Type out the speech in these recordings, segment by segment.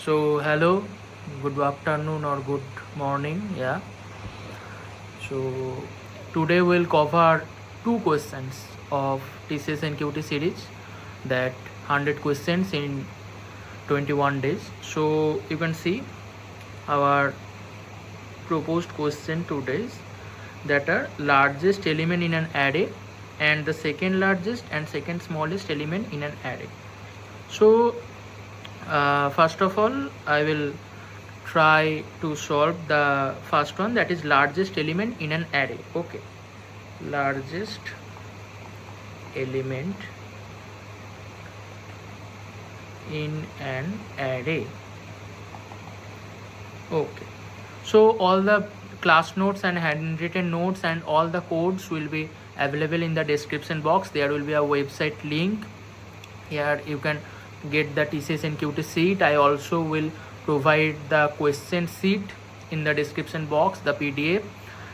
So hello, good afternoon or good morning. Yeah. So today we'll cover two questions of TCS NQT series, that 100 questions in 21 days. So you can see our proposed question today that are largest element in an array and the second largest and second smallest element in an array. So first of all, I will try to solve the first one, that is largest element in an array. Okay, largest element in an array. Okay, so all the class notes and handwritten notes and all the codes will be available in the description box. There will be a website link. Here you can get the TCS NQT sheet. I also will provide the question sheet in the description box, the PDF,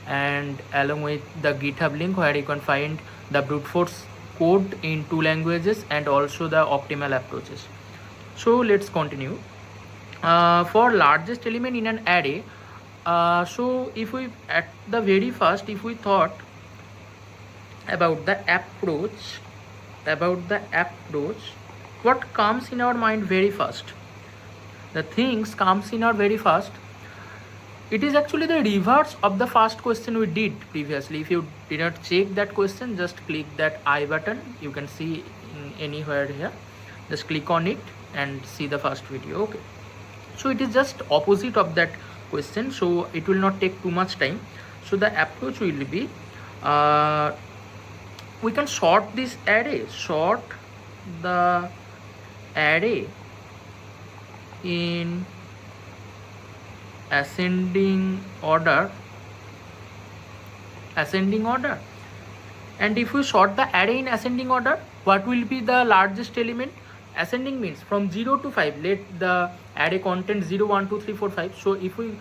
and along with the GitHub link where you can find the brute force code in 2 languages and also the optimal approaches. So let's continue. For largest element in an array, so if we at the very first, if we thought about the approach, what comes in our mind very first? The things comes in our very first. It is actually the reverse of the first question we did previously. If you did not check that question, just click that I button. You can see in anywhere here. Just click on it and see the first video. Okay. So it is just opposite of that question. So it will not take too much time. So the approach will be, we can sort this array. Sort the array in ascending order, and if we sort the array in ascending order, what will be the largest element? Ascending means from 0 to 5. Let the array contain 0 1 2 3 4 5. So if we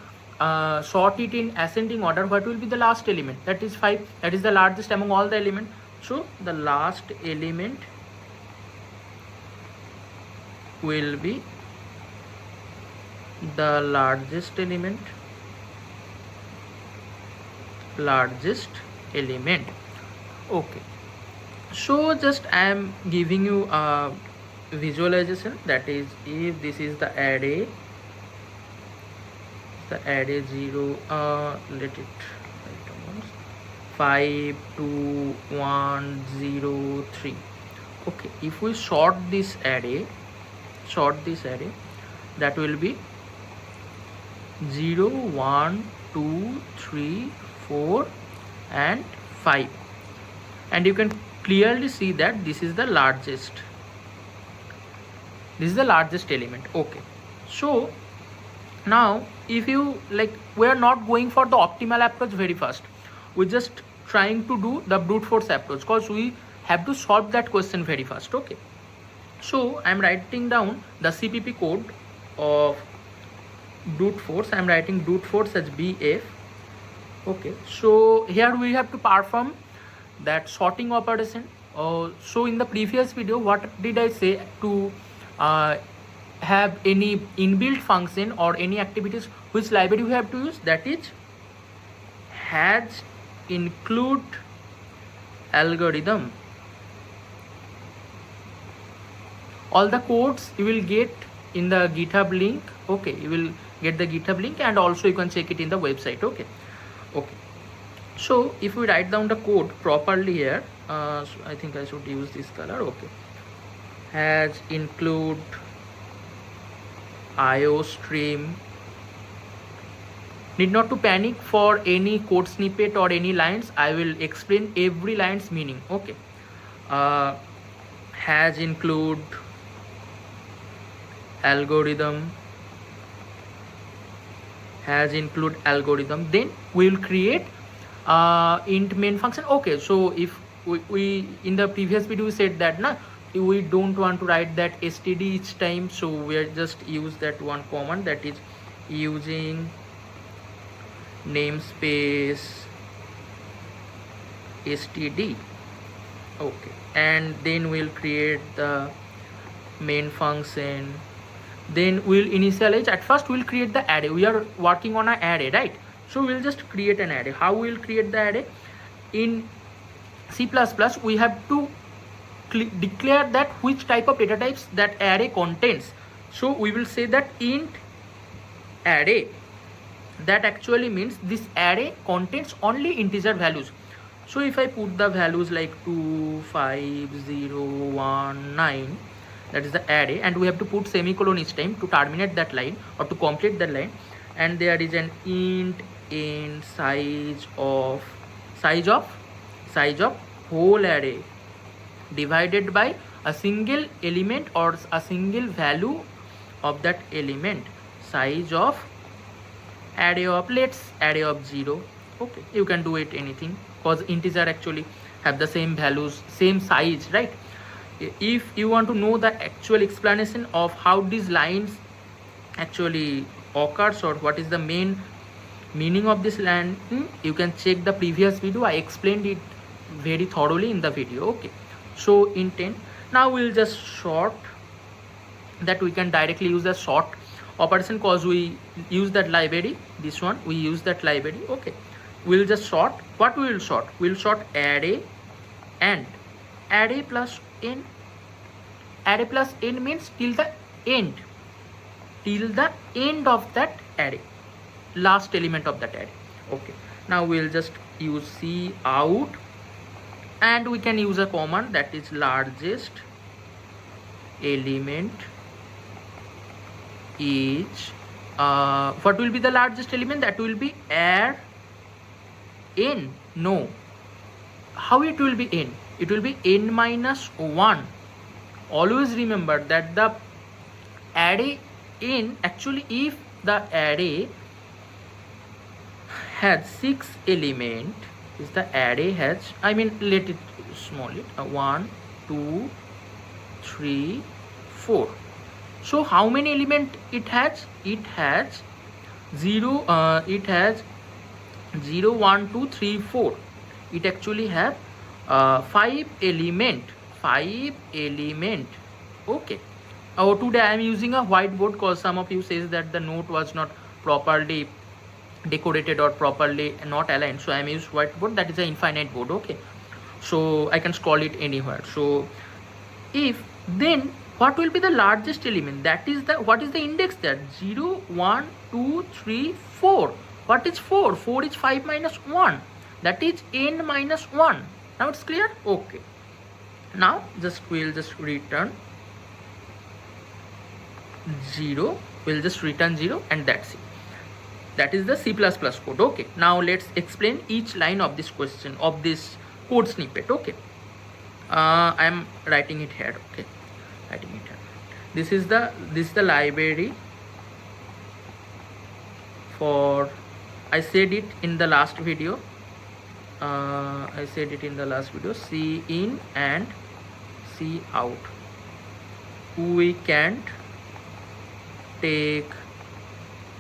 sort it in ascending order, what will be the last element? That is 5. That is the largest among all the elements. So the last element will be the largest element. Okay, so just I am giving you a visualization, that is, if this is the array 0, let it 5 2 1 0 3. Okay, if we sort this array, that will be 0 1 2 3 4 and 5, and you can clearly see that this is the largest element. Okay, so now if you like, we are not going for the optimal approach very fast, we're just trying to do the brute force approach because we have to solve that question very fast. Okay, so I'm writing down the CPP code of brute force. I'm writing brute force as BF. Okay, so here we have to perform that sorting operation. So in the previous video, what did I say? To have any inbuilt function or any activities, which library we have to use? That is has include algorithm. All the codes you will get in the GitHub link. Okay, you will get the GitHub link, and also you can check it in the website. Okay, so if we write down the code properly here, so I think I should use this color. Okay, has include IO stream. Need not to panic for any code snippet or any lines. I will explain every line's meaning. Okay, has include algorithm, then we will create int main function. Okay, so if we in the previous video we said that we don't want to write that std each time, so we are just use that one command, that is using namespace std. Okay, and then we'll create the main function then we'll initialize. At first we'll create the array. We are working on an array, right? So we'll just create an array. How we'll create the array? In C++, we have to declare that which type of data types that array contains. So we will say that int array. That actually means this array contains only integer values. So if I put the values like 2, 5, 0, 1, 9, that is the array, and we have to put semicolon each time to terminate that line or to complete that line, and there is an int in size of whole array divided by a single element or a single value of that element, size of array of, let's array of 0. Okay, you can do it anything because integer actually have the same values, same size, right? If you want to know the actual explanation of how these lines actually occurs or what is the main meaning of this line, you can check the previous video. I explained it very thoroughly in the video. Okay, so intent. Now we'll just sort. That we can directly use the sort operation because we use that library. This one we use that library. Okay, we'll just sort. What we will sort? We'll sort array and array plus n. Array plus n means till the end of that array, last element of that array. Okay, now we'll just use C out, and we can use a command that is largest element is what will be the largest element? That will be n. No, how it will be n? It will be n minus 1. Always remember that the array n, actually if the array has 6 element, is the array has, I mean, let it small it 1, 2, 3, 4. So how many element it has? It has 0, 1, 2, 3, 4. It actually have 5 element. Okay. Oh, today I am using a whiteboard because some of you says that the note was not properly decorated or properly not aligned. So I am using whiteboard. That is an infinite board. Okay, so I can scroll it anywhere. So if then what will be the largest element? That is the, what is the index there? 0, 1, 2, 3, 4. What is 4? 4 is 5 minus 1. That is n minus 1. Now it's clear? Okay. Now we'll just return 0. We'll just return 0 and that's it. That is the C++ code. Okay. Now let's explain each line of this question, of this code snippet. Okay. I am writing it here. Okay. Writing it here. This is the library for, I said it in the last video. C in and C out. We can't take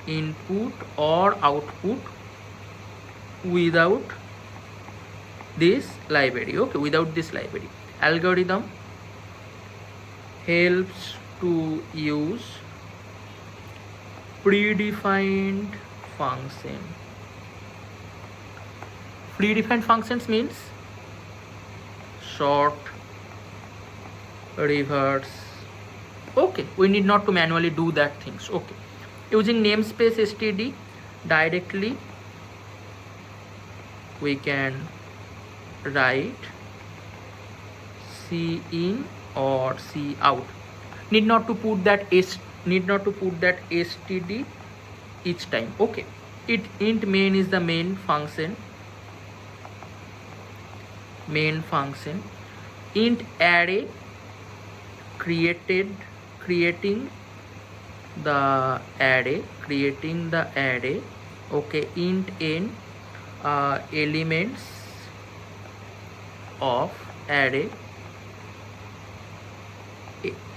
input or output without this library. Okay, without this library. Algorithm helps to use predefined function. Predefined functions means sort, reverse. Okay, we need not to manually do that things. Okay, using namespace std directly we can write C in or C out. Need not to put that std each time. Okay, int main is the main function. Int array creating the array. Okay, int n elements of array.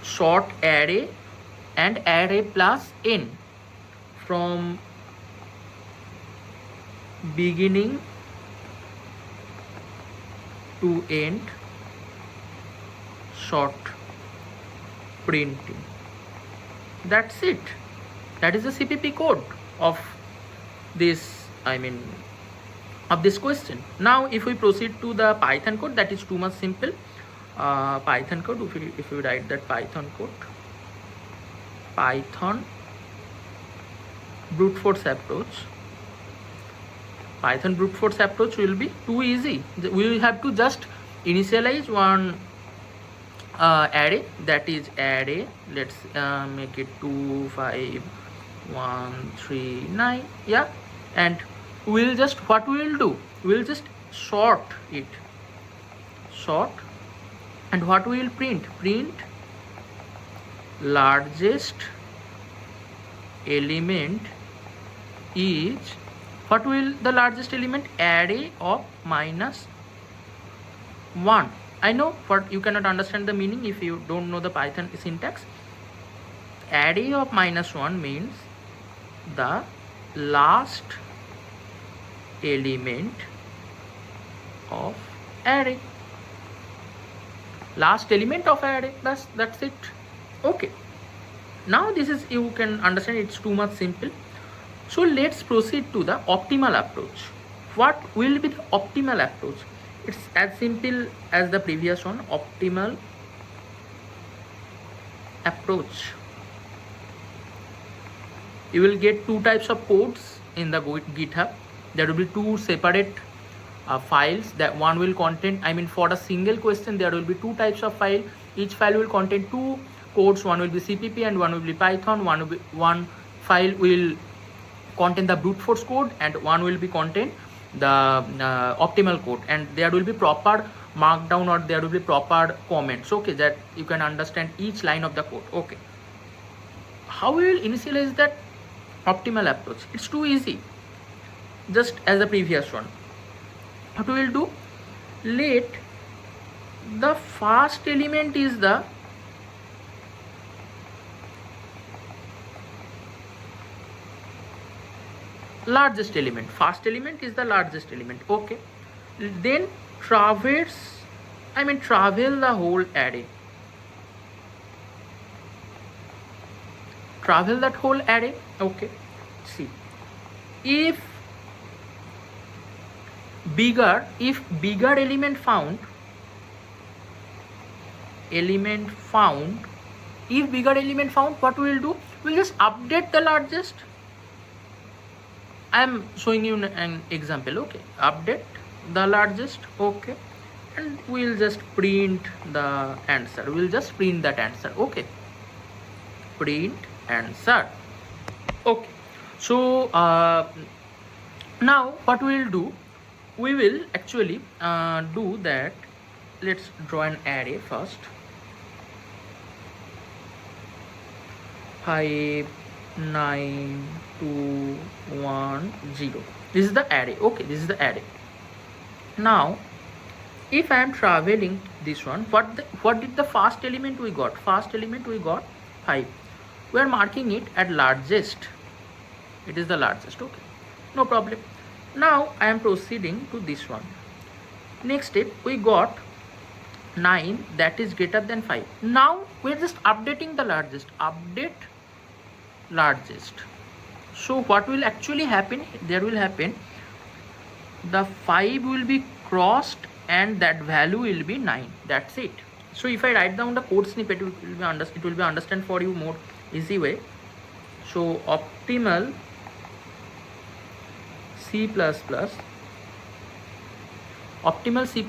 Sort array and array plus n from beginning to end. Sort printing. That's it. That is the CPP code of this, of this question. Now if we proceed to the Python code, that is too much simple. Python code, if we write that Python code, Python brute force approach, Python brute force approach will be too easy. We will have to just initialize one array, that is array, let's make it 2 5 1 3 9, yeah, and we'll just, what we will do, we'll just sort it, and what we will print largest element is, what will the largest element, array of -1. I know what, you cannot understand the meaning if you don't know the Python syntax. Array of -1 means the last element of array, last element of array. That's it. Okay, now this is, you can understand, it's too much simple. So let's proceed to the optimal approach. What will be the optimal approach? It's as simple as the previous one. Optimal approach, you will get two types of codes in the GitHub. There will be two separate files, that one will contain, for a single question there will be two types of file. Each file will contain two codes, one will be CPP and one will be Python. One file will contain the brute force code and one will be contain the optimal code, and there will be proper markdown or there will be proper comments, okay, that you can understand each line of the code. Okay, how we will initialize that optimal approach? It's too easy, just as the previous one. What we will do, let the first element is the largest element, first element is the largest element. Okay, then travel the whole array, travel that whole array. Okay, see, if bigger element found, if bigger element found, what we will do, we'll just update the largest. I am showing you an example. Okay, update the largest. Okay, and we'll just print the answer, we'll just print that answer. Okay, print answer. Okay, so now what we will do, we will actually do that. Let's draw an array first. 5 9 2 1 0, this is the array. Okay, this is the array. Now if I am traveling this one, what did the first element we got? First element we got 5. We are marking it at largest, it is the largest. Okay, no problem. Now I am proceeding to this one. Next step, we got 9, that is greater than 5. Now we are just updating the largest, update largest. So what will actually happen, there will happen, the 5 will be crossed and that value will be 9. That's it. So if I write down the code snippet, it will be understand for you more easy way. So optimal C++, optimal C++.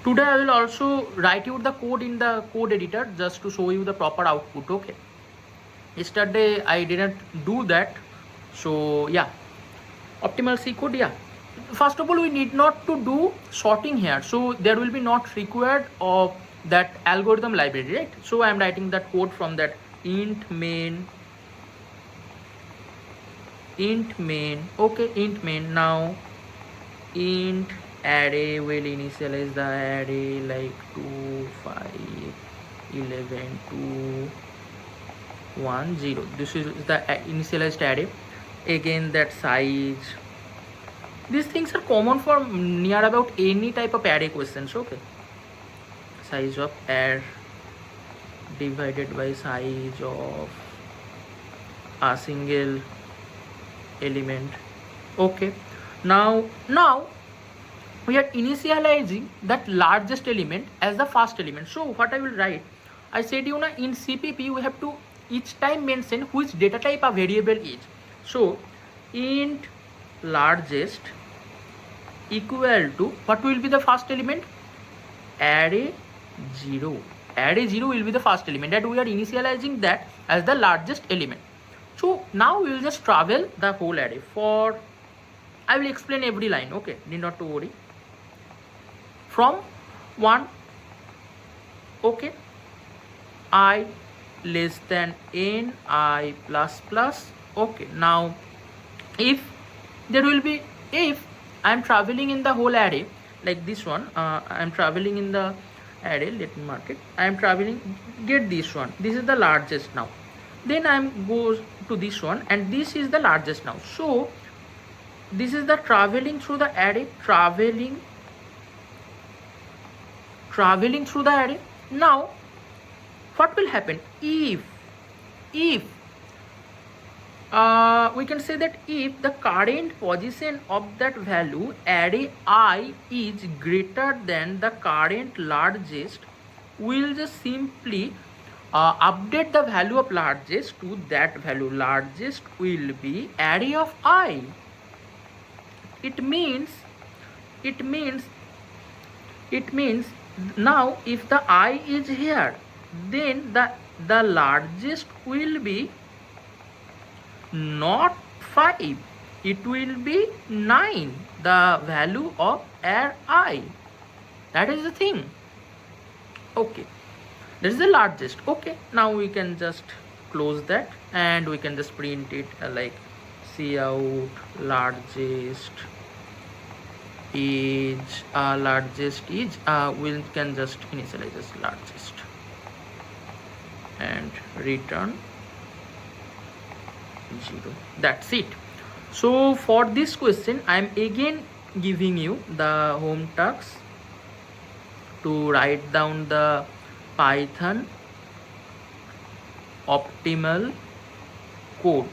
Today I will also write you the code in the code editor just to show you the proper output. Okay, yesterday I didn't do that. So yeah, optimal C code. Yeah, first of all we need not to do sorting here, so there will be not required of that algorithm library, right? So I am writing that code from that int main. Okay, int main. Now int array will initialize the array like 2 5 11 2 1 0. This is the initialized array. Again that size, these things are common for near about any type of array questions. Okay, size of array divided by size of a single element. Okay, now we are initializing that largest element as the first element. So what I will write, I said you know in CPP we have to each time mention which data type a variable is. So int largest equal to what will be the first element? Array 0. Array 0 will be the first element, that we are initializing that as the largest element. So now we will just travel the whole array. For I will explain every line, okay, need not to worry. From 1, okay, I less than n, I plus plus. Okay, now if there will be, if I am traveling in the whole array like this one, I am traveling in the array, let me mark it, I am traveling, get this one, this is the largest now, then I am goes to this one and this is the largest now. So this is the traveling through the array, traveling through the array. Now what will happen if we can say that if the current position of that value array I is greater than the current largest, we'll just simply update the value of largest to that value. Largest will be array of I. It means now if the I is here, then the largest will be not 5, it will be 9, the value of array I. That is the thing. Okay, this is the largest. Okay, now we can just close that and we can just print it like cout largest is we can just initialize as largest and return 0. That's it. So for this question I am again giving you the home task to write down the Python optimal code.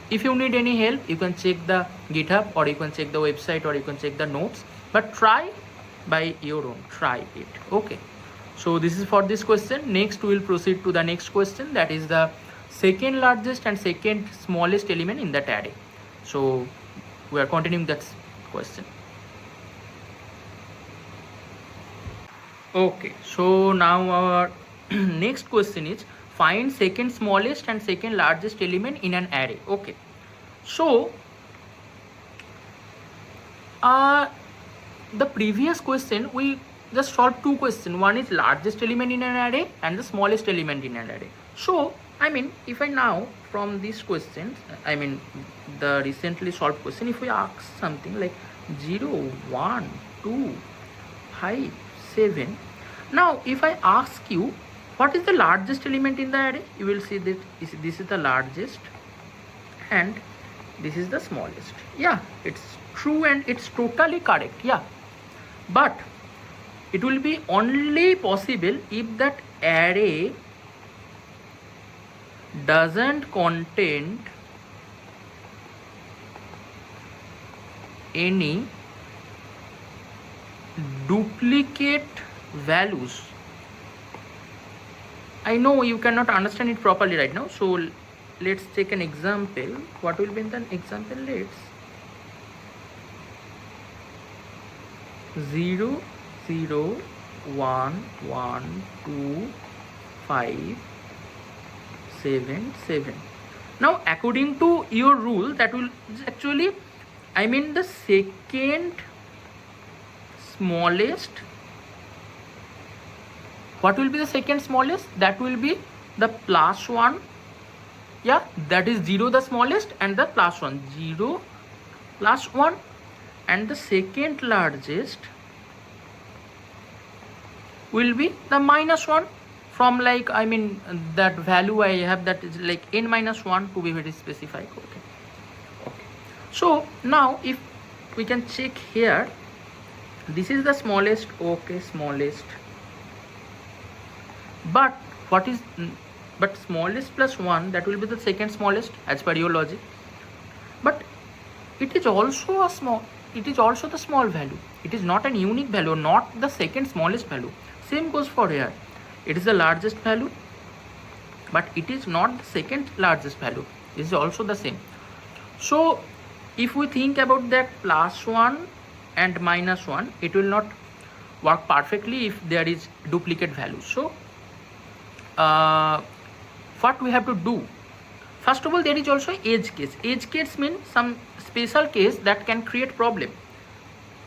If you need any help, you can check the GitHub or you can check the website or you can check the notes, but try by your own, try it. Okay, so this is for this question. Next we will proceed to the next question, that is the second largest and second smallest element in that array. So we are continuing that question. Okay, so now our next question is find second smallest and second largest element in an array. Okay, so the previous question we just solved two questions. One is largest element in an array and the smallest element in an array. So I mean, if I now from these questions, I mean the recently solved question, if we ask something like 0, 1, 2, 5, 7. Now if I ask you what is the largest element in the array, you will see that this is the largest and this is the smallest. Yeah, it's true and it's totally correct. Yeah, but it will be only possible if that array doesn't contain any duplicate values. I know you cannot understand it properly right now, so let's take an example. What will be the example? Let's 0, 0, 1, 1, 2, 5, 7, 7. Now according to your rule, that will actually, I mean the second smallest, what will be the second smallest? That will be the plus 1. Yeah, that is 0 the smallest and the plus 1, 0 plus 1, and the second largest will be the minus 1 from like, I mean that value I have, that is like n minus 1 to be very specific. Okay, so now if we can check here, this is the smallest. Okay, smallest, but what is but smallest plus 1, that will be the second smallest as per your logic. But it is also the small value. It is not an unique value, not the second smallest value. Same goes for here. It is the largest value, but it is not the second largest value. This is also the same. So if we think about that plus 1 and minus 1, it will not work perfectly if there is duplicate value. So what we have to do, first of all, there is also edge case. Edge case means some special case that can create problem.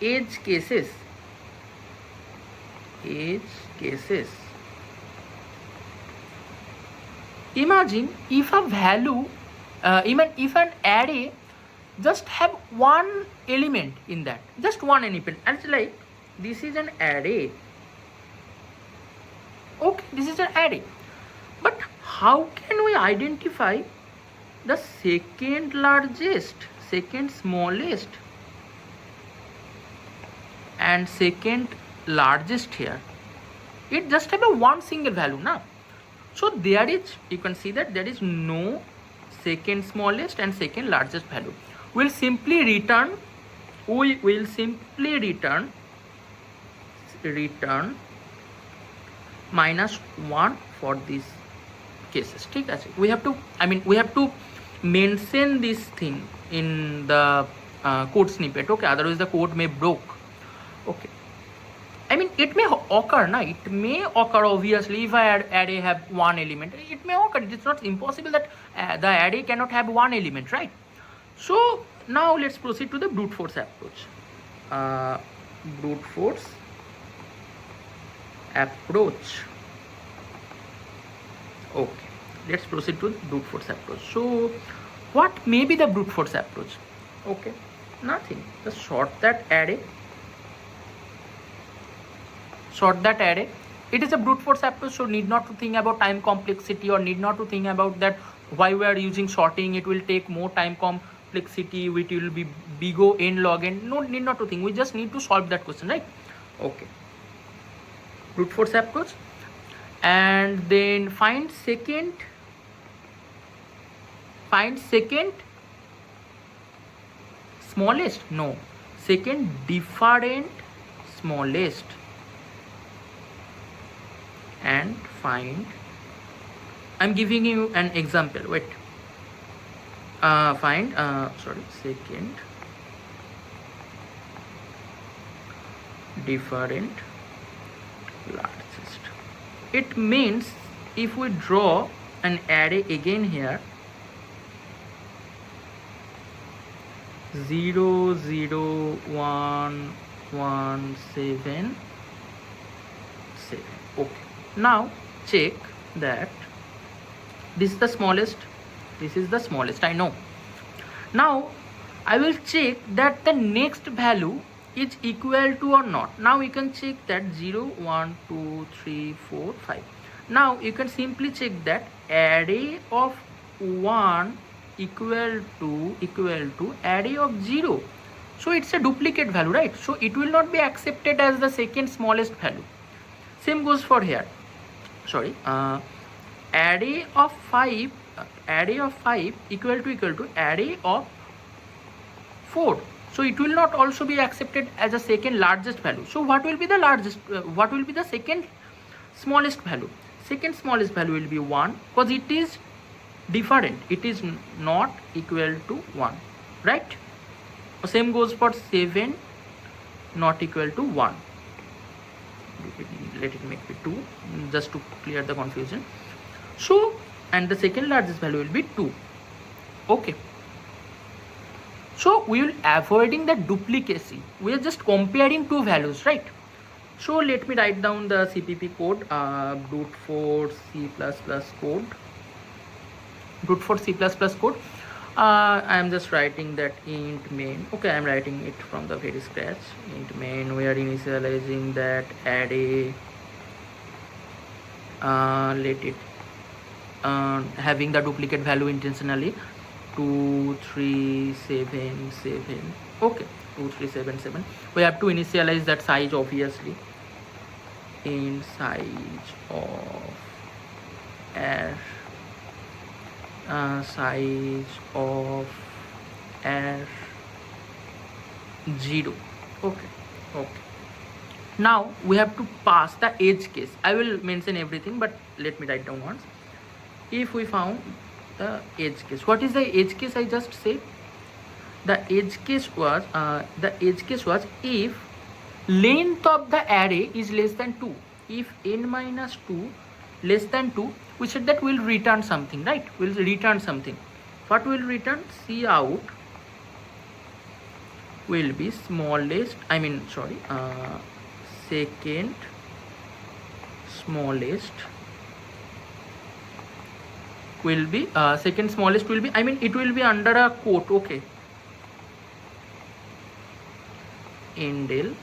Edge cases. Imagine if a value, even if an array just have one element in that, just one element, and it's like this is an array. Okay, this is an array. But how can we identify the second largest, second smallest, and second largest here? It just have a one single value now. So there is, you can see that there is no second smallest and second largest value. We will simply return minus 1 for these cases. We have to mention this thing in the code snippet. Okay, otherwise the code may broke. Okay, it may occur, it may occur obviously if I array have one element. It may occur. It's not impossible that the array cannot have one element, right? So now let's proceed to the brute force approach. Okay, let's proceed to the brute force approach. So what may be the brute force approach? Okay, nothing. Just sort that array. It is a brute force approach, so need not to think about time complexity, or need not to think about that why we are using sorting. It will take more time complexity, which will be big O n log n. No, need not to think. We just need to solve that question, right? Okay. Brute force approach, and then find second smallest. No, second different smallest, and find. I'm giving you an example. Wait. Second different largest. It means if we draw an array again here, 0 0 1 1 7 7. Okay, now check that this is the smallest, this is the smallest, I know. Now I will check that the next value is equal to or not. Now you can check that 0 1 2 3 4 5. Now you can simply check that array of 1 equal to array of 0. So it's a duplicate value, right? So it will not be accepted as the second smallest value. Same goes for here. Array of 5 equal to array of 4. So it will not also be accepted as a second largest value. So what will be the largest? What will be the second smallest value? Second smallest value will be 1, because it is different. It is not equal to 1, right? Same goes for 7, not equal to 1. Let it make it 2, just to clear the confusion. So, and the second largest value will be 2. Okay. So we will avoiding the duplicacy. We are just comparing two values, right? So let me write down the CPP code, brute force C++ code. Brute force C++ code. I am just writing that int main. Okay, I am writing it from the very scratch. Int main. We are initializing that array. Let it having the duplicate value intentionally. 2 3 7 7. Okay, 2 3 7 7. We have to initialize that size, obviously. In size of size of array 0. Okay, okay. Now we have to pass the edge case. I will mention everything, but let me write down once. If we found the edge case, what is the edge case? I just said the edge case was if length of the array is less than 2. If n minus 2 less than 2, we said that we'll return something, right? We'll return something. What will return? Cout will be smallest, second smallest will be second smallest will be, it will be under a quote. Okay, endl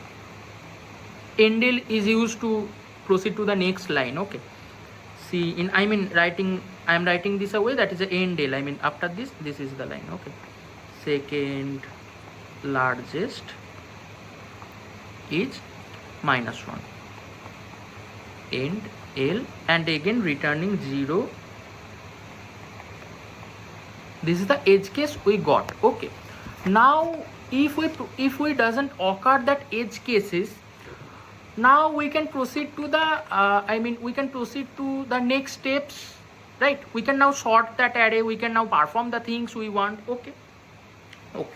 is used to proceed to the next line. Okay, see, in I am writing this away, that is the endl. After this is the line. Okay, second largest is -1, end l, and again returning 0. This is the edge case we got. Okay, now if we doesn't occur that edge cases, now we can proceed to the we can proceed to the next steps, right? We can now sort that array, we can now perform the things we want. Okay, okay.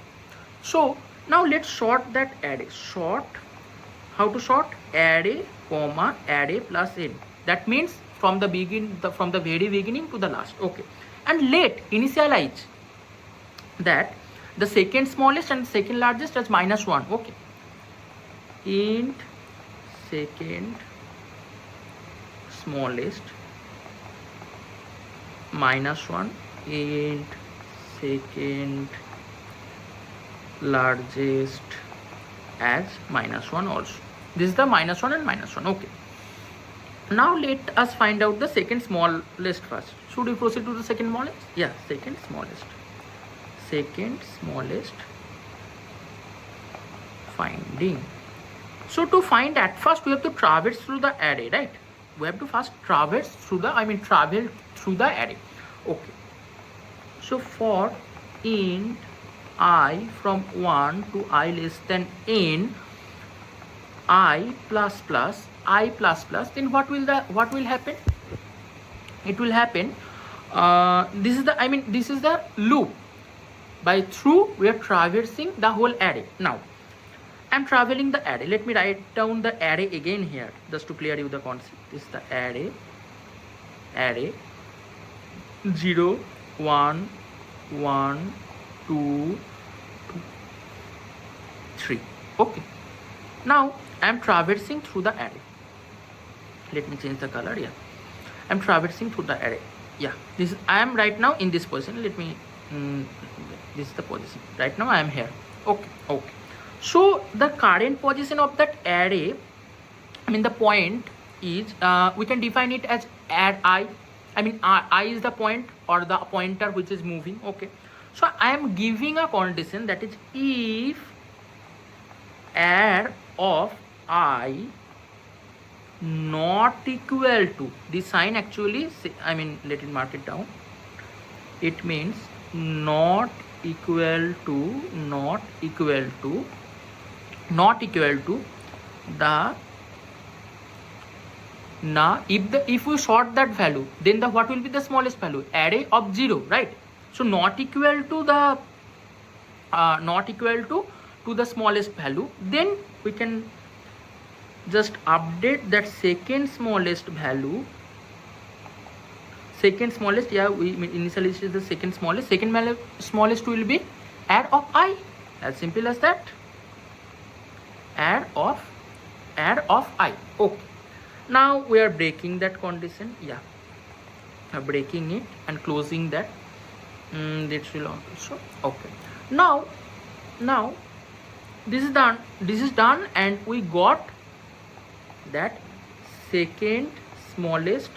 So now let's sort that array. How to sort? Array comma array plus n. That means from the very beginning to the last. Okay, and let initialize that the second smallest and second largest as -1. Okay, int second smallest -1, int second largest as -1 also. This is the -1 and -1. Okay, now let us find out the second smallest first. Should we proceed to the second smallest? Yeah, second smallest finding. So to find, at first we have to traverse through the array, right? We have to first traverse through the travel through the array. Okay, so for int I from 1 to I less than n, I plus plus, then what will happen? It will happen, this is the loop. By through, we are traversing the whole array. Now I'm traveling the array. Let me write down the array again here, just to clear you the concept. This is the array 0 1 1 2 3. Okay, now I'm traversing through the array. Let me change the color. Yeah, I'm traversing through the array. Yeah, this I am right now in this position. Let me this is the position right now. I am here. Okay, okay. So the current position of that array, the point is, we can define it as add I. I is the point or the pointer which is moving. Okay, so I am giving a condition, that is if add of I not equal to, this sign actually, let me mark it down. It means not equal to the, now if we sort that value, then what will be the smallest value? Array of 0, right? So not equal to the the smallest value, then we can just update that second smallest value. Second smallest, yeah, we initially is the second smallest. Second smallest will be add of I, as simple as that. Add of I. Okay, now we are breaking that condition. Yeah, breaking it and closing that. This will also. Okay, now this is done, and we got that second smallest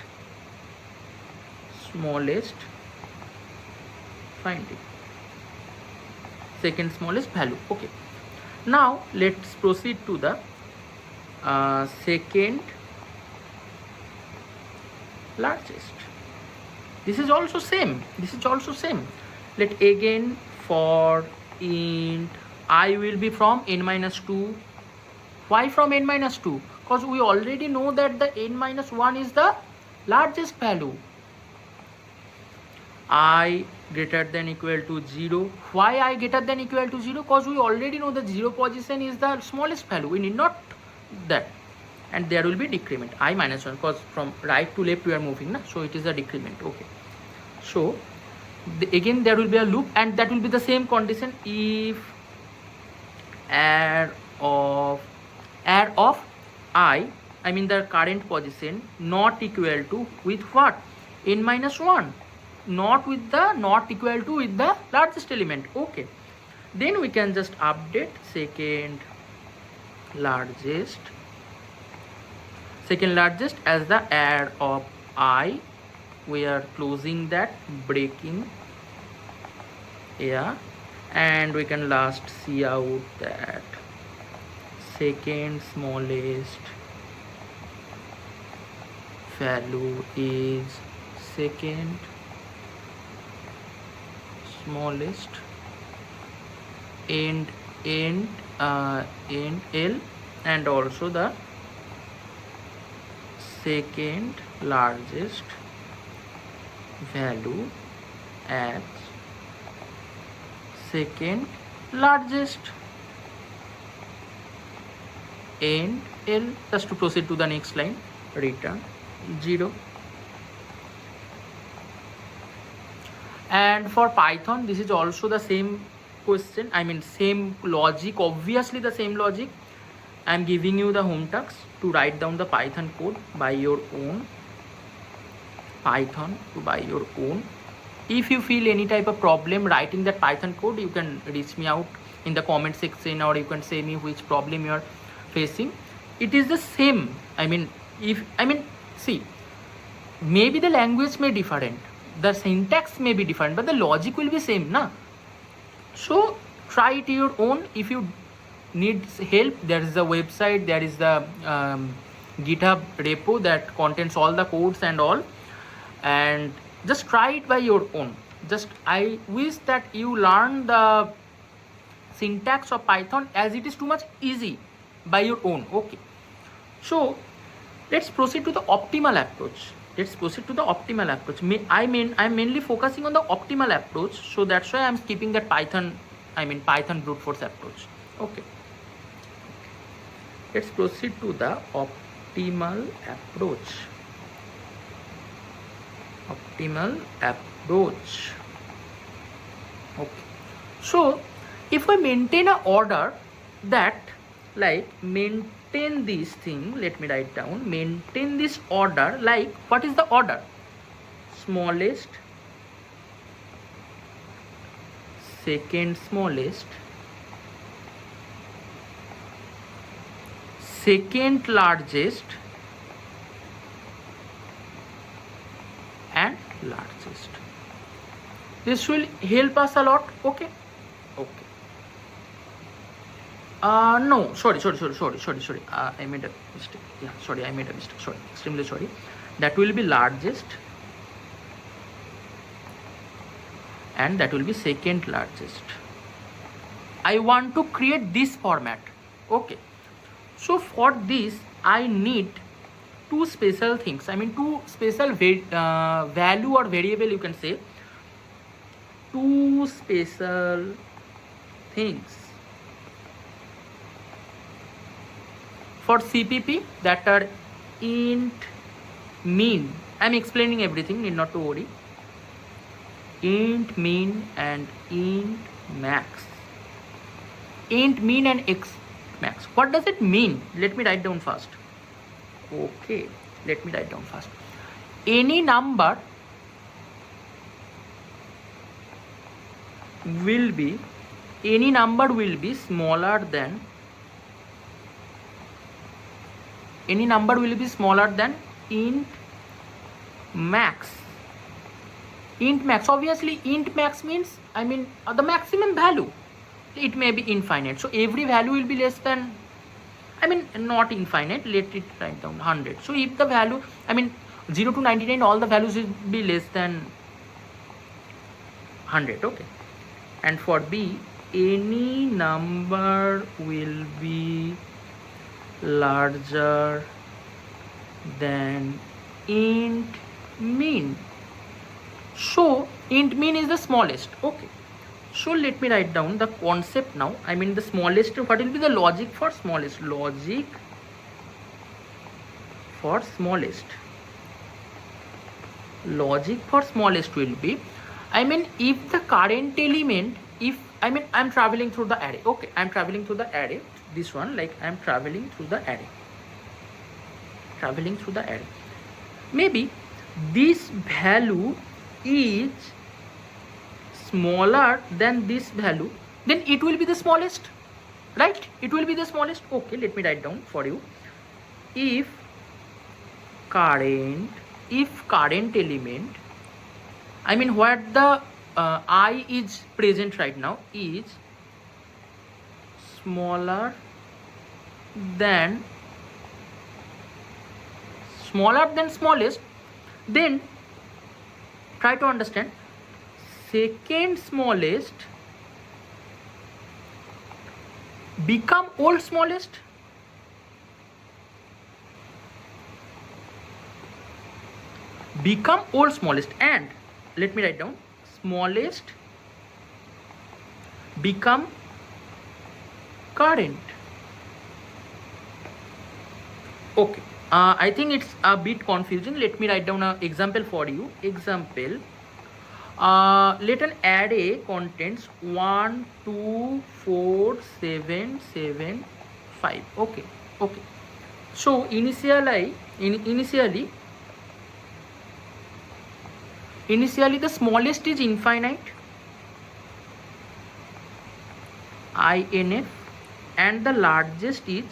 finding, second smallest value. Okay, now let's proceed to the second largest. This is also same. This is also same. Let again for int I will be from n minus 2. Why from n minus 2? Because we already know that the n minus 1 is the largest value. I greater than equal to 0. Why I greater than equal to 0? Because we already know the 0 position is the smallest value. We need not that. And there will be decrement I minus 1, because from right to left we are moving, na? So it is a decrement. Okay. So again there will be a loop, and that will be the same condition. If add of I mean the current position, not equal to with what? N minus 1. Not equal to with the largest element. Okay. Then we can just update second largest as the add of I. We are closing that, breaking, yeah, and we can last see out that second smallest value is second smallest end L, and also the second largest value as second largest end L. Just to proceed to the next line, return 0. And for Python this is also the same question, I mean same logic, obviously the same logic. I am giving you the home task to write down the Python code by your own. If you feel any type of problem writing that Python code, you can reach me out in the comment section, or you can say me which problem you are facing. It is the same. See, maybe the language may different, the syntax may be different, but the logic will be same, na? So try it your own. If you need help, there is a website, there is the GitHub repo that contains all the codes and all, and just try it by your own. Just I wish that you learn the syntax of Python, as it is too much easy by your own. Okay, so let's proceed to the optimal approach. I'm mainly focusing on the optimal approach, so that's why I'm keeping that Python brute force approach. Okay, let's proceed to the optimal approach. Okay, so if I maintain an order that, like, maintain this thing, let me write down, maintain this order, like, what is the order? Smallest, second smallest, second largest, and largest. This will help us a lot. Okay. No, sorry. I made a mistake. Yeah, sorry, I made a mistake. Sorry, extremely sorry. That will be largest, and that will be second largest. I want to create this format. Okay. So for this, I need two special things. Two special value or variable, you can say. Two special things for CPP, that are int mean. I'm explaining everything, need not to worry. Int mean and int max. Int mean and x max. What does it mean? Let me write down first. Okay, let me write down first. Any number will be smaller than int max. Int max, obviously int max means the maximum value. It may be infinite, so every value will be less than, not infinite, let it write down 100. So if the value 0 to 99, all the values will be less than 100. Okay. And for B, any number will be larger than int mean. So int mean is the smallest. Okay. So let me write down the concept now. I mean the smallest. What will be the logic for smallest? Logic for smallest. Logic for smallest will be, I mean if the current element, if I mean I'm traveling through the array. Okay, I'm traveling through the array. This one, like I'm traveling through the array. Traveling through the array. Maybe this value is smaller than this value, then it will be the smallest, right? It will be the smallest. Okay, let me write down for you. If current element, I mean what the I is present right now is smaller than smallest, then try to understand second smallest become old smallest. Become old smallest, and let me write down smallest become current. Okay, I think it's a bit confusing. Let me write down an example for you. Example, let an array contains 1 2 4 7 7 5. Okay. So initially the smallest is infinite, inf, and the largest is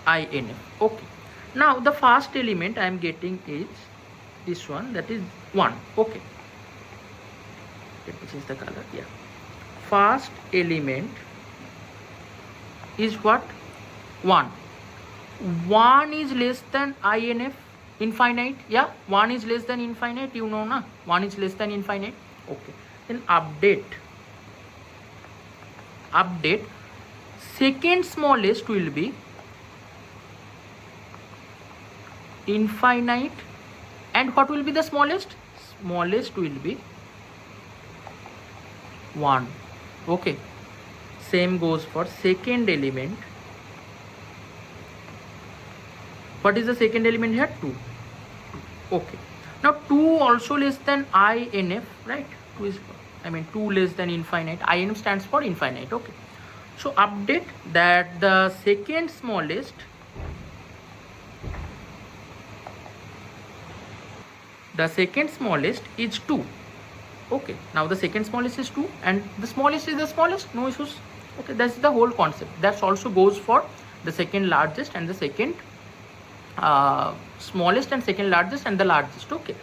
inf. Okay, now the first element I am getting is this one, that is 1. Okay, let me change the color. Yeah, first element is what? 1. 1 is less than inf, infinite. Yeah, 1 is less than infinite, you know na, 1 is less than infinite. Okay, then update second smallest will be infinite, and what will be the smallest? Smallest will be 1. Okay, same goes for second element. What is the second element here? 2. Okay, now 2 also less than inf, right? 2 is, I mean 2 less than infinite. Inf stands for infinite. Okay, so update that the second smallest is 2. Okay, now the second smallest is 2 and the smallest is the smallest, no issues. Okay, that's the whole concept. That also goes for the second largest and the second smallest and second largest and the largest. Okay,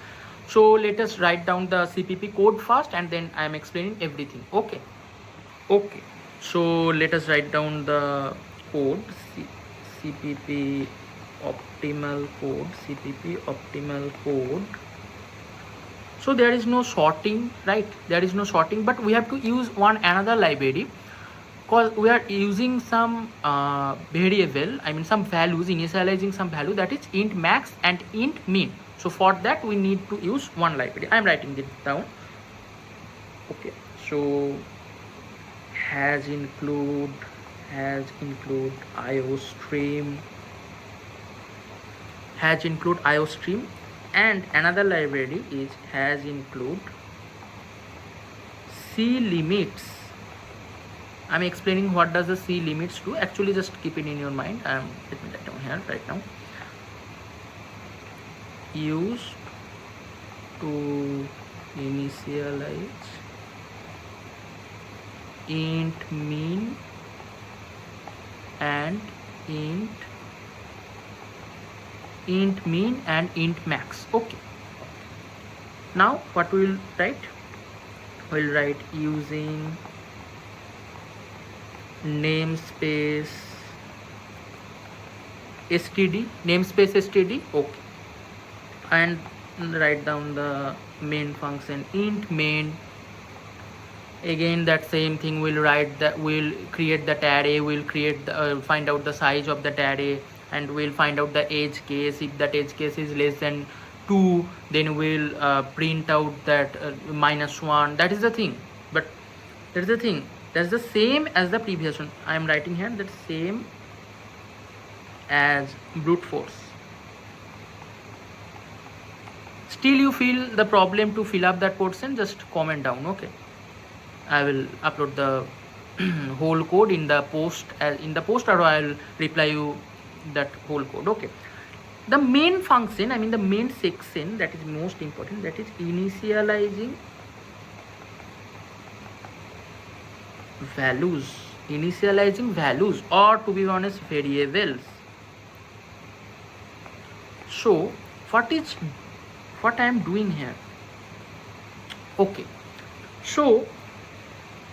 so let us write down the CPP code first and then I am explaining everything. Okay, so let us write down the code. CPP optimal code. So there is no sorting, right? There is no sorting, but we have to use another library, because we are using some variable, I mean some values, initializing some value, that is int max and int min. So for that we need to use one library. I am writing it down. Okay, so has include IOStream, and another library is has include C limits. I'm explaining what does the C limits do. Actually just keep it in your mind. Let me write down here right now. Used to initialize int min and int min and int max. Okay, now what we will write? We'll write using namespace std. Okay, and write down the main function int main. Again that same thing, we'll write that, we'll create that array, we'll create the, find out the size of that array, and we'll find out the edge case. If that edge case is less than 2, then we'll print out that -1. That is the thing. But that's the thing, that's the same as the previous one. I am writing here that same as brute force. Still you feel the problem to fill up that portion, just comment down. Okay, I will upload the whole code in the post, or I'll reply you that whole code. Okay, the main function, I mean the main section, that is most important, that is initializing values, or to be honest, variables. So what I am doing here? Okay, so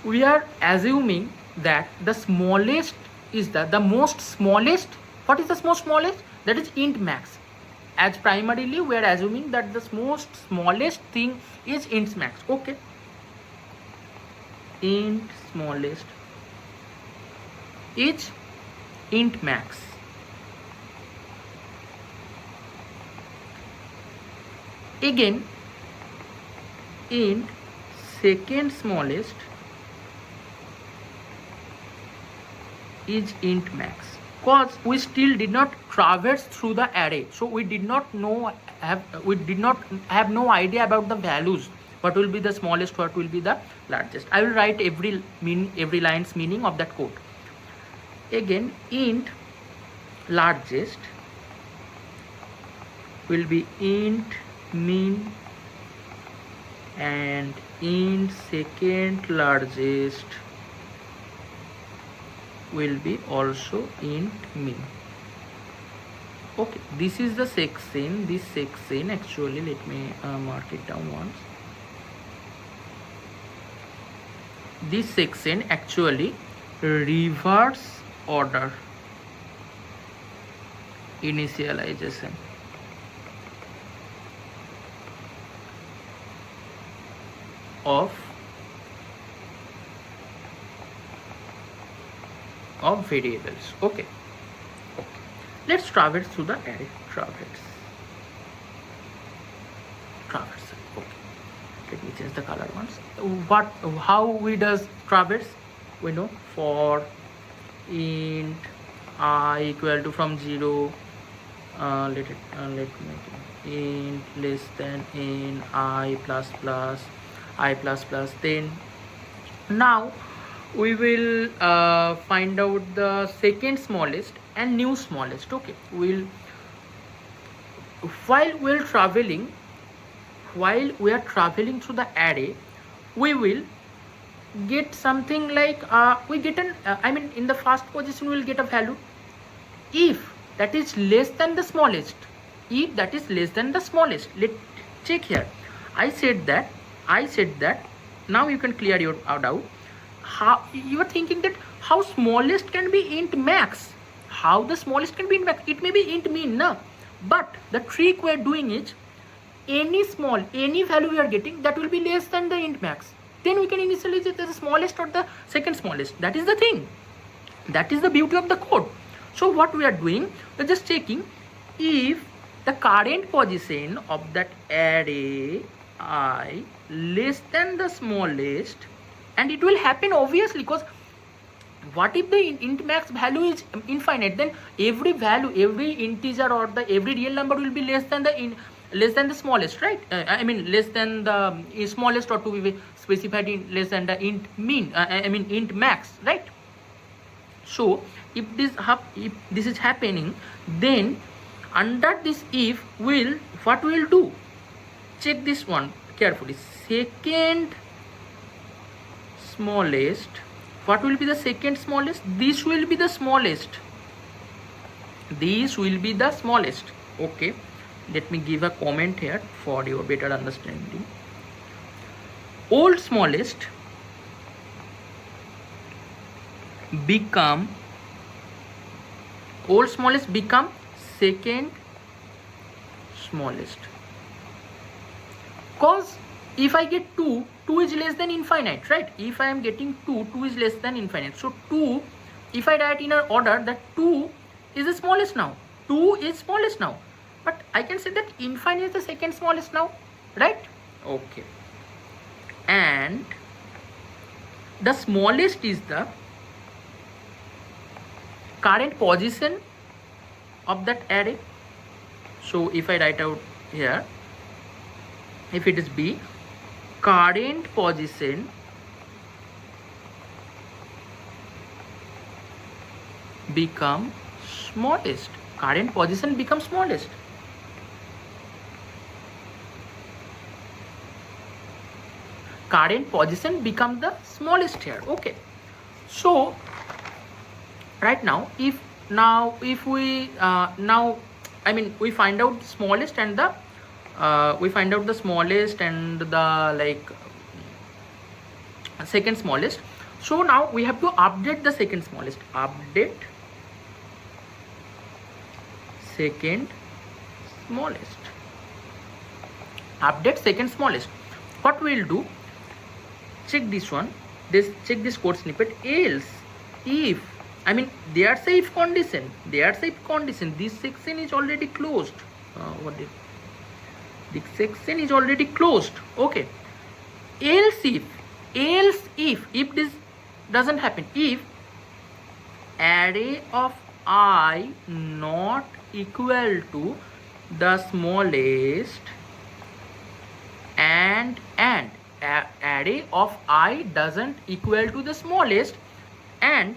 we are assuming that the smallest is the most smallest. What is the most smallest? That is int max. As primarily we are assuming that the most smallest thing is int max. Okay, int smallest is int max. Again, int second smallest is int max, because we still did not traverse through the array, so we did not have no idea about the values, what will be the smallest, what will be the largest. I will write every line's meaning of that code. Again, int largest will be int min, and int second largest will be also int min. Okay, this is the section. This section, actually, let me mark it down once. This section actually reverse order initialization. Of variables. Okay, let's traverse through the array. Traversal. Okay, let me change the color once. How we does traverse? We know for int I equal to from 0, let me int less than n I plus plus, then now we will find out the second smallest and new smallest. Okay, while we are traveling through the array, we will get something like we get an in the first position we will get a value if that is less than the smallest. Let's check here. I said that now you can clear your doubt. How you are thinking that how smallest can be int max? How the smallest can be int max? It may be int min, no? But the trick we are doing is any value we are getting that will be less than the int max. Then we can initialize it as the smallest or the second smallest. That is the thing. That is the beauty of the code. So what we are doing, we are just checking if the current position of that array I less than the smallest, and it will happen obviously, because what if the int max value is infinite? Then every value, every integer or every real number will be less than the smallest, right? Less than the smallest, or to be specified in less than the int min, int max, right? So if this is happening, then under this if what we'll do, check this one carefully. Second smallest, what will be the second smallest? This will be the smallest. Okay, let me give a comment here for your better understanding. Old smallest become second smallest, because if I get 2, 2 is less than infinite, right? If I am getting 2, 2 is less than infinite. So 2, if I write in an order, that 2 is the smallest now. 2 is smallest now. But I can say that infinite is the second smallest now, right? Okay. And the smallest is the current position of that array. So if I write out here, if it is B, current position become smallest. Current position becomes smallest. Current position become the smallest here. Okay. So right now, if we we find out smallest and the second smallest. So now we have to update the second smallest. Update second smallest. Update second smallest. What we will do? Check this one. Check this code snippet. Else, if there's a if condition. This section is already closed. This section is already closed. Okay. Else if this doesn't happen, if array of I not equal to the smallest and array of I doesn't equal to the smallest and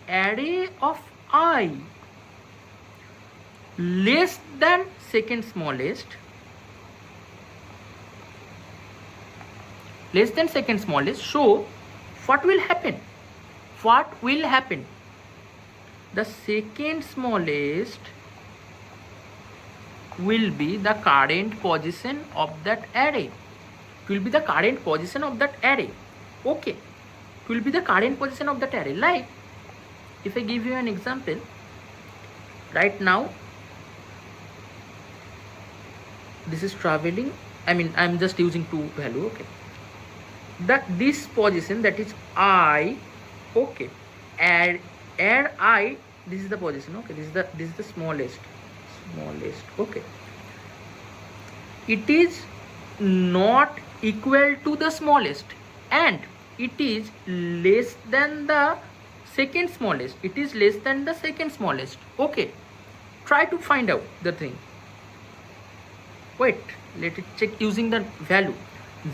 array of I less than second smallest, so what will happen? The second smallest will be the current position of that array. Okay, it will be the current position of that array. Like, if I give you an example, right now this is traveling. I'm just using 2 value. Okay, this position, that is I. Okay, add I, this is the position. Okay, this is the smallest. Okay, it is not equal to the smallest and it is less than the second smallest. Okay, try to find out the thing. Wait, let it check using the value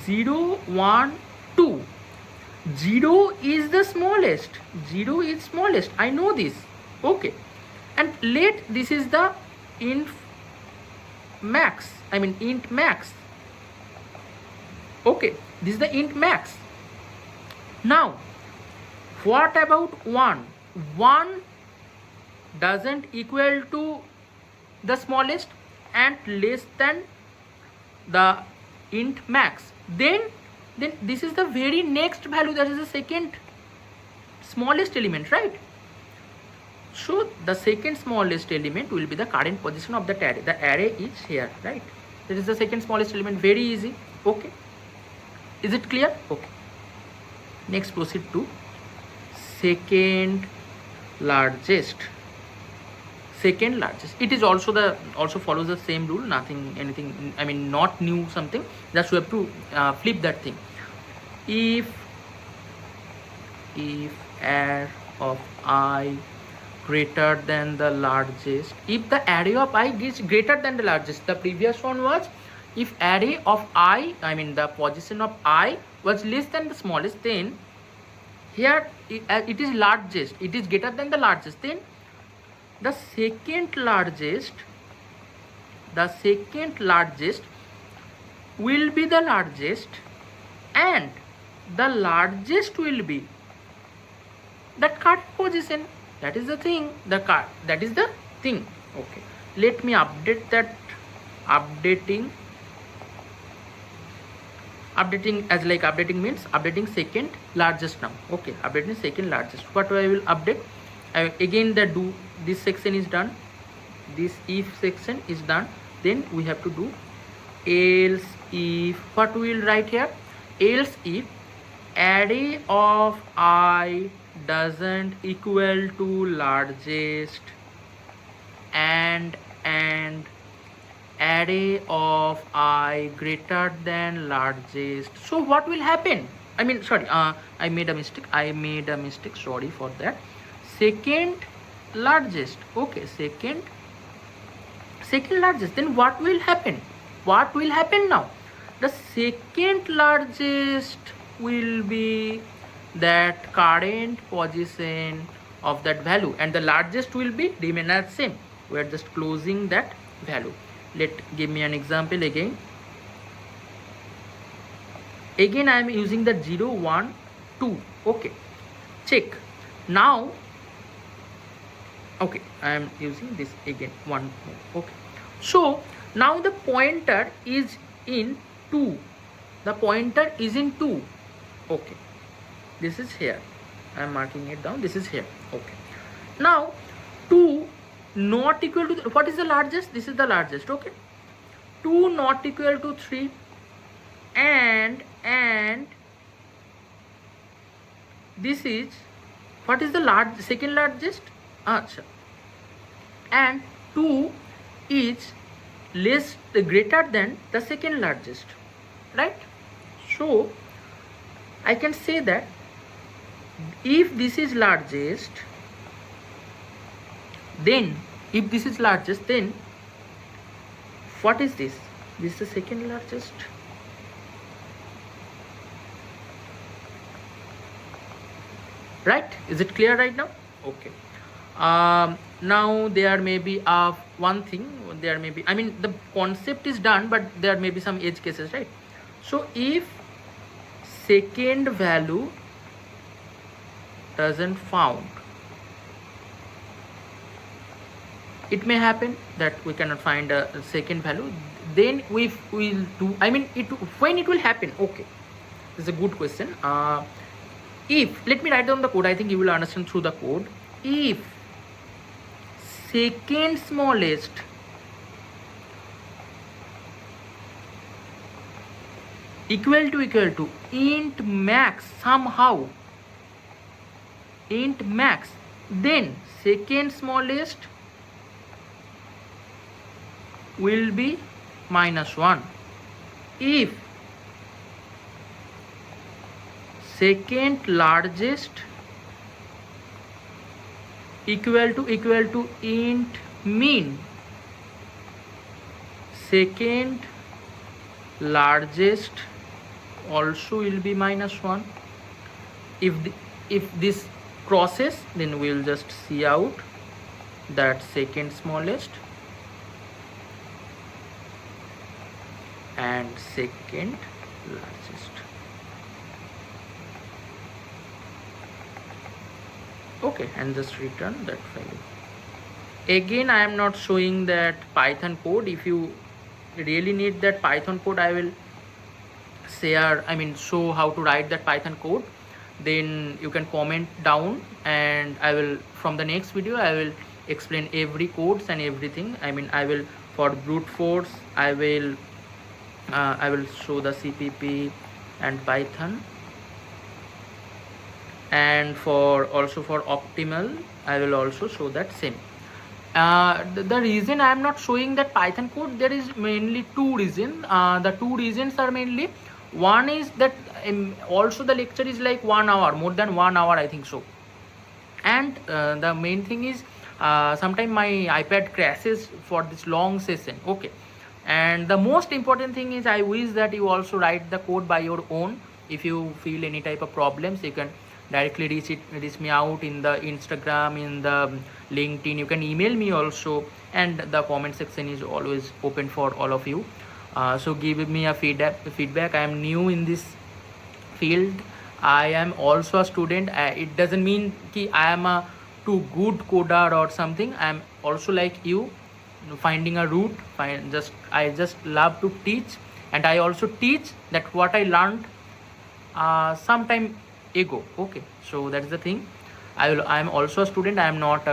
0, 1, 2. 0 is the smallest. I know this. Okay, and this is the int max. Okay, this is the int max. Now what about 1? 1 doesn't equal to the smallest and less than the int max. Then this is the very next value, that is the second smallest element, right? So the second smallest element will be the current position of that array. The array is here, right? This is the second smallest element. Very easy. Okay, is it clear? Okay, next proceed to second largest. It is also follows the same rule. Not new something. Just we have to flip that thing. If array of I greater than the largest, if the array of I is greater than the largest, the previous one was if array of I, the position of I was less than the smallest, then here it is largest, it is greater than the largest, then the second largest will be the largest and the largest will be that current position. That is the thing. Okay, let me update that. Updating as like updating means updating second largest now. Okay, updating second largest. What I will update? Again this section is done, this if section is done, then we have to do else if what we will write here, else if array of I doesn't equal to largest and array of I greater than largest. So what will happen? I mean, sorry, I made a mistake, sorry for that. Second largest, okay, second largest, then what will happen? Now? The second largest will be that current position of that value, and the largest will be remain as same. We are just closing that value. Give me an example again. I am using the 0, 1, 2. Okay, check. Now, okay, I am using this again, 1 more. Okay, so now the pointer is in 2. Okay, this is here. I am marking it down. This is here. Okay, now 2 not equal to, what is the largest? This is the largest. Okay, 2 not equal to 3, and this is, what is the second largest? And 2 is greater than the second largest, right? So I can say that if this is largest, then then what is this? This is the second largest. Right? Is it clear right now? Okay. Now there may be one thing. There may be, I mean, the concept is done, but there may be some edge cases, right? So if second value doesn't found, it may happen that we cannot find a second value. Then we will do, I mean, when it will happen. Okay, this is a good question. If, let me write down the code, I think you will understand through the code. If second smallest equal to int max, somehow int max, then second smallest will be -1. If second largest equal to int mean, second largest also will be -1. If this crosses, then we will just see out that second smallest and second largest. Okay, and just return that value. Again, I am not showing that Python code. If you really need that Python code, I will show how to write that Python code. Then you can comment down, and I will, from the next video, I will explain every codes and everything. I mean, I will, for brute force, I will show the CPP and Python, and for optimal I will also show that same. The reason I am not showing that Python code, there is mainly two reasons. The two reasons are mainly, one is that also the lecture is like 1 hour, more than 1 hour, I think so. And the main thing is sometimes my iPad crashes for this long session. Okay, and the most important thing is, I wish that you also write the code by your own. If you feel any type of problems, you can directly reach me out in the Instagram, in the LinkedIn. You can email me also, and the comment section is always open for all of you. So give me a feedback. I am new in this field. I am also a student. It doesn't mean that I am a too good coder or something. I am also like you, finding a route. I just love to teach, and I also teach that what I learned some time ago. Okay, so that's the thing. I am also a student. I am not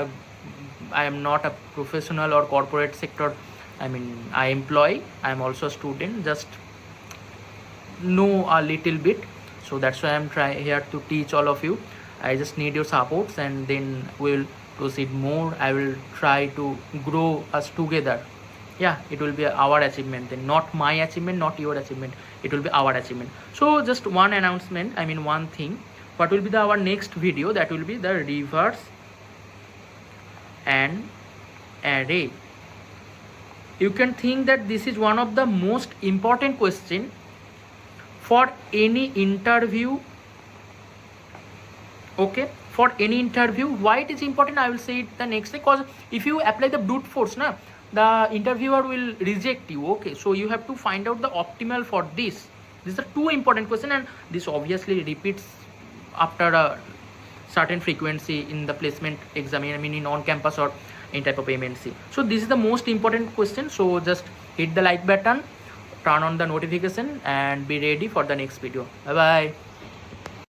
a professional or corporate sector. I mean, I employ. I am also a student. Just know a little bit, so that's why I'm trying here to teach all of you. I just need your supports, and then we'll proceed more. I will try to grow us together. Yeah, it will be our achievement, then not my achievement, not your achievement, it will be our achievement. So just one announcement, I mean one thing, what will be the our next video, that will be the reverse and array. You can think that this is one of the most important question for any interview. Okay, for any interview. Why it is important, I will say it the next day, because if you apply the brute force na, the interviewer will reject you. Okay, so you have to find out the optimal for this. These are two important questions, and this obviously repeats after a certain frequency in the placement exam, I mean in on campus or any type of MNC. So this is the most important question. So just hit the like button, turn on the notification, and be ready for the next video. Bye bye.